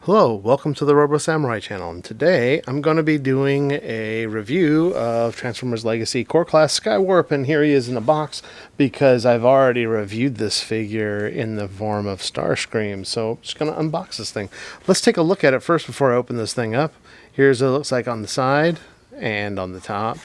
Hello, welcome to the Robo Samurai channel, and today I'm going to be doing a review of Transformers Legacy Core Class Skywarp, and here he is in a box because I've already reviewed this figure in the form of Starscream, so I'm just going to unbox this thing. Let's take a look at it first before I open this thing up. Here's what it looks like on the side and on the top,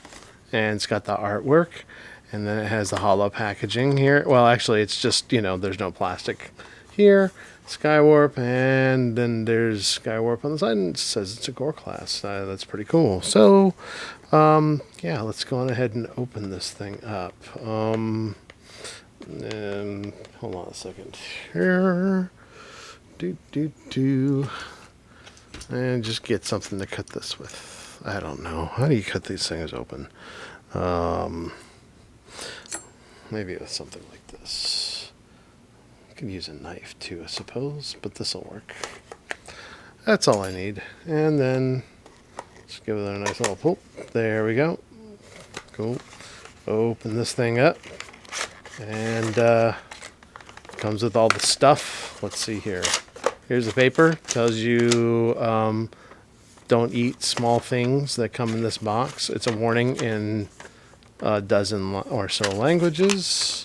and it's got the artwork, and then it has the hollow packaging here. Well, actually, it's just, there's no plastic here. Skywarp, and then there's Skywarp on the side, and it says it's a Core Class. That's pretty cool. So, yeah, let's go on ahead and open this thing up. And hold on a second here. And just get something to cut this with. I don't know. How do you cut these things open? Maybe with something like this. Could use a knife too, I suppose, but this will work. That's all I need. And then just give it a nice little pull. There we go. Cool. Open this thing up, and comes with all the stuff. Let's see here. Here's the paper. Tells you don't eat small things that come in this box. It's a warning in a dozen or so languages.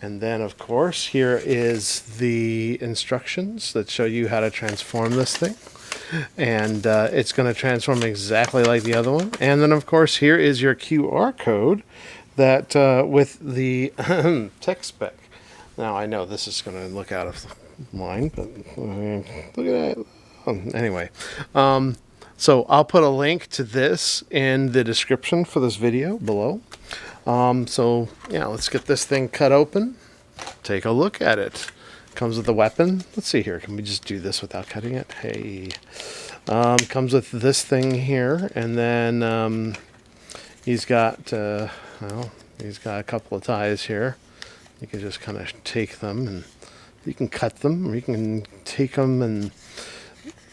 And then, of course, here is the instructions that show you how to transform this thing. And it's going to transform exactly like the other one. And then, of course, here is your QR code that with the tech spec. Now, I know this is going to look out of line, but look at that. Anyway, so I'll put a link to this in the description for this video below. So yeah, let's get this thing cut open. Take a look at it. Comes with a weapon. Let's see here. Can we just do this without cutting it? Hey. Comes with this thing here, and then he's got he's got a couple of ties here. You can just kind of take them, and you can cut them, or you can take them and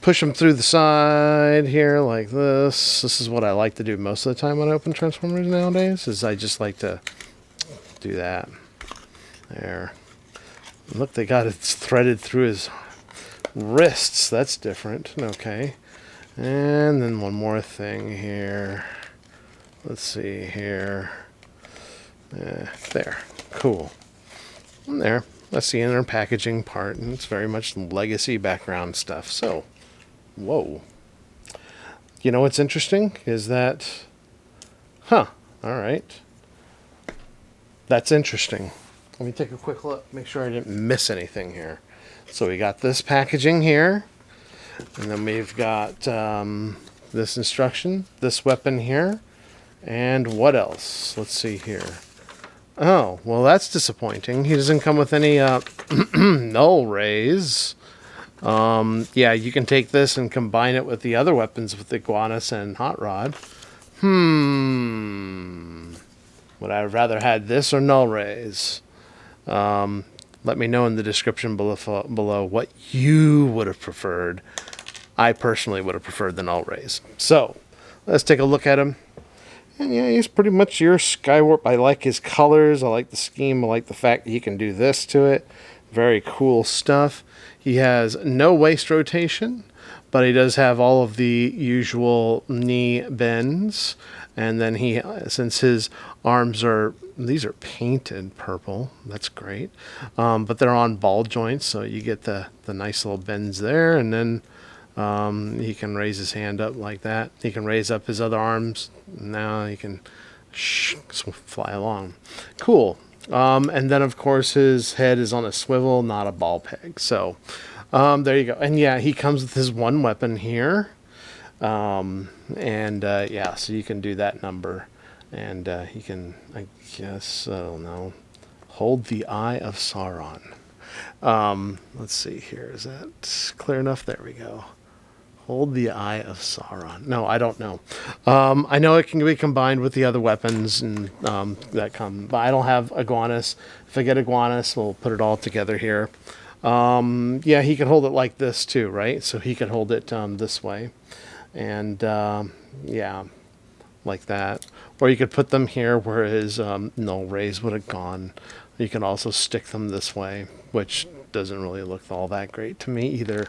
push them through the side here like this. This is what I like to do most of the time when I open Transformers nowadays, is I just like to do that. There. Look, they got it threaded through his wrists. That's different. Okay. And then one more thing here. Let's see here. There. Cool. And there. That's the inner packaging part, and it's very much legacy background stuff. So, whoa. You know what's interesting is that, all right. That's interesting. Let me take a quick look, make sure I didn't miss anything here. So we got this packaging here, and then we've got this instruction, this weapon here, and what else? Let's see here. Oh, well, that's disappointing. He doesn't come with any null rays. Yeah, you can take this and combine it with the other weapons with Iguanus and Hot Rod. Would I have rather had this or null rays? Let me know in the description below what you would have preferred. I personally would have preferred the null rays. So, let's take a look at him. And yeah, he's pretty much your Skywarp. I like his colors. I like the scheme. I like the fact that he can do this to it. Very cool stuff. He has no waist rotation, but he does have all of the usual knee bends. And then since his arms these are painted purple, that's great. But they're on ball joints, so you get the nice little bends there. And then he can raise his hand up like that. He can raise up his other arms. Now he can fly along. Cool. And then, of course, his head is on a swivel, not a ball peg. So there you go. And yeah, he comes with his one weapon here. Yeah, so you can do that number. And he can, I guess, I don't know, hold the Eye of Sauron. Let's see here. Is that clear enough? There we go. Hold the Eye of Sauron. No, I don't know. I know it can be combined with the other weapons and that come, but I don't have Iguanus. If I get Iguanus, we'll put it all together here. Yeah, he can hold it like this too, right? So he can hold it this way. And yeah, like that. Or you could put them here where his null rays would have gone. You can also stick them this way, which doesn't really look all that great to me either.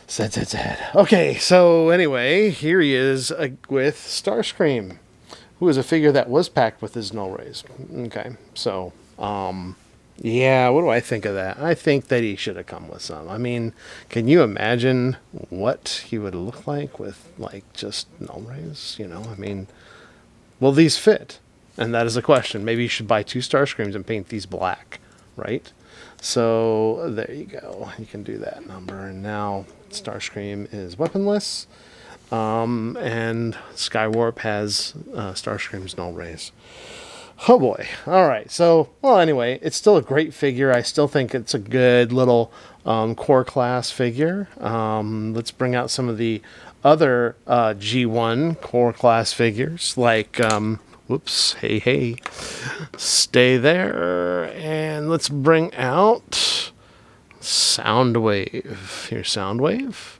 Sad. Okay, so anyway, here he is with Starscream, who is a figure that was packed with his null rays. Okay, so, yeah, what do I think of that? I think that he should have come with some. I mean, can you imagine what he would look like with, like, just null rays? You know, I mean, will these fit? And that is a question. Maybe you should buy 2 Starscreams and paint these black, right? So there you go. You can do that number. And now Starscream is weaponless. And Skywarp has Starscream's null rays. Oh boy. All right. So, well, anyway, it's still a great figure. I still think it's a good little core class figure. Let's bring out some of the other G1 core class figures, like, whoops, hey, stay there. And let's bring out Soundwave. Here's Soundwave.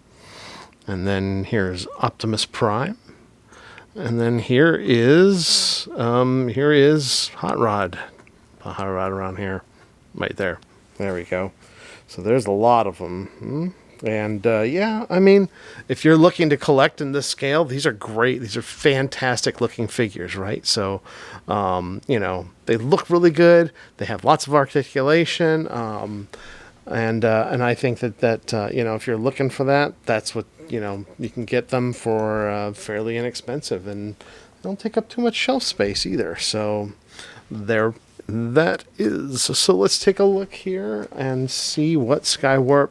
And then here's Optimus Prime. And then here is Hot Rod. A Hot Rod around here. Right there. There we go. So there's a lot of them. And yeah, I mean, if you're looking to collect in this scale, these are great. These are fantastic looking figures, right? So, you know, they look really good. They have lots of articulation. And I think that you know, if you're looking for that, that's what, you know, you can get them for fairly inexpensive, and they don't take up too much shelf space either. So there that is. So let's take a look here and see what Skywarp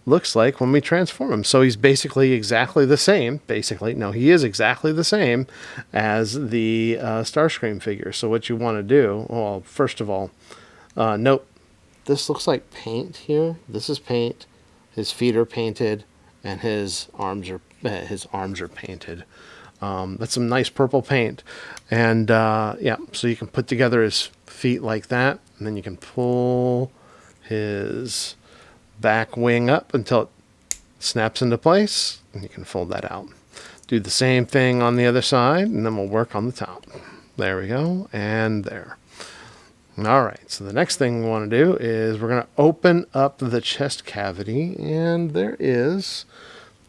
looks like when we transform him. So he's basically exactly the same. He is exactly the same as the Starscream figure. So what you want to do, well, first of all, note, this looks like paint here. This is paint. His feet are painted, and his arms are painted. That's some nice purple paint. And yeah, so you can put together his feet like that, and then you can pull his back wing up until it snaps into place, and you can fold that out. Do the same thing on the other side, and then we'll work on the top. There we go, and there. All right, so the next thing we want to do is we're going to open up the chest cavity, and there is,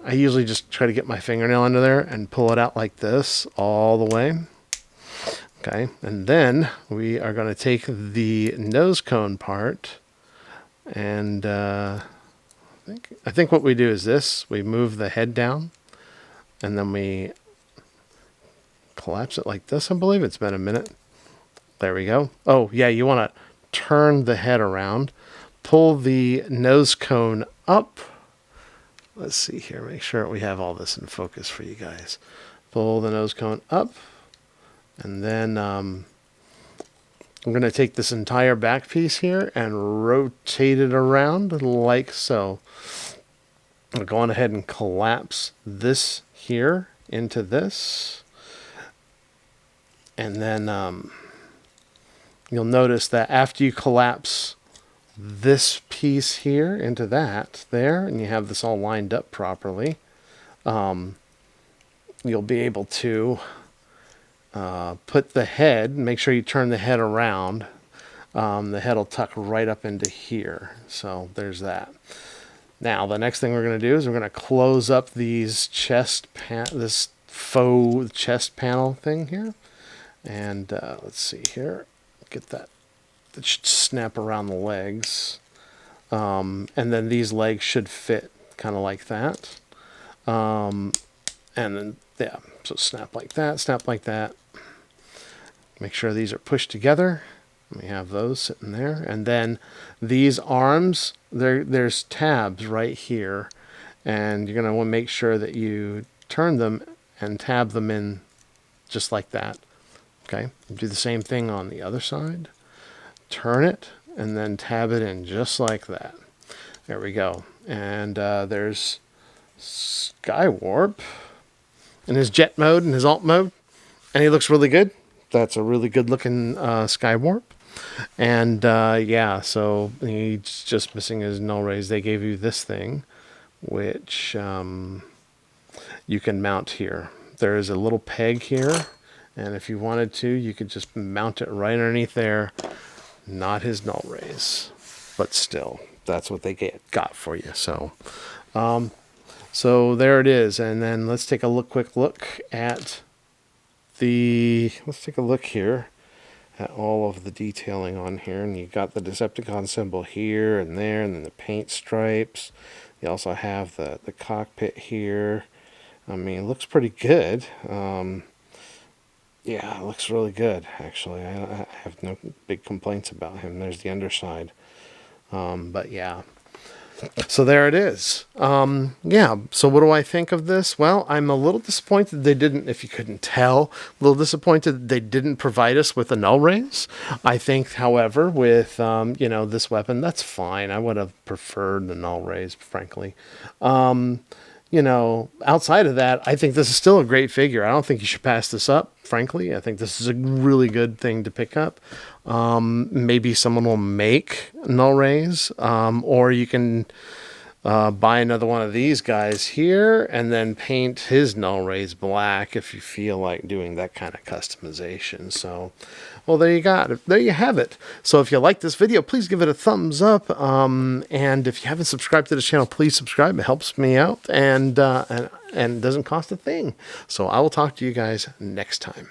I usually just try to get my fingernail under there and pull it out like this all the way. Okay, and then we are going to take the nose cone part, and I think what we do is this. We move the head down, and then we collapse it like this. I believe it's been a minute. There we go. Oh, yeah, you want to turn the head around, pull the nose cone up. Let's see here. Make sure we have all this in focus for you guys. Pull the nose cone up, and then I'm going to take this entire back piece here and rotate it around like so. I'm going ahead and collapse this here into this. And then you'll notice that after you collapse this piece here into that there, and you have this all lined up properly, you'll be able to put the head, make sure you turn the head around. The head will tuck right up into here. So there's that. Now the next thing we're going to do is we're going to close up these this faux chest panel thing here. And let's see here. Get that. That should snap around the legs. And then these legs should fit kind of like that. And then, yeah, so snap like that. Make sure these are pushed together. We have those sitting there. And then these arms, there's tabs right here. And you're going to want to make sure that you turn them and tab them in just like that. Okay, do the same thing on the other side. Turn it and then tab it in just like that. There we go. And there's Skywarp in his jet mode and his alt mode. And he looks really good. That's a really good looking Skywarp. And yeah, so he's just missing his null rays. They gave you this thing, which you can mount here. There is a little peg here. And if you wanted to, you could just mount it right underneath there. Not his null rays, but still, that's what they got for you. So, So there it is. And then let's take a quick look at let's take a look here at all of the detailing on here. And you got the Decepticon symbol here and there, and then the paint stripes. You also have the cockpit here. I mean, it looks pretty good. Yeah, it looks really good, actually. I have no big complaints about him. There's the underside. But yeah. So there it is. Yeah, so what do I think of this? Well, I'm a little disappointed they didn't, if you couldn't tell, a little disappointed they didn't provide us with a null raise. I think, however, with, this weapon, that's fine. I would have preferred the null raise, frankly. Outside of that, I think this is still a great figure. I don't think you should pass this up, frankly. I think this is a really good thing to pick up. Maybe someone will make null raise, or you can buy another one of these guys here and then paint his null raise black if you feel like doing that kind of customization. So, well, there you got it. There you have it. So if you like this video, please give it a thumbs up. And if you haven't subscribed to the channel, please subscribe. It helps me out and doesn't cost a thing. So I will talk to you guys next time.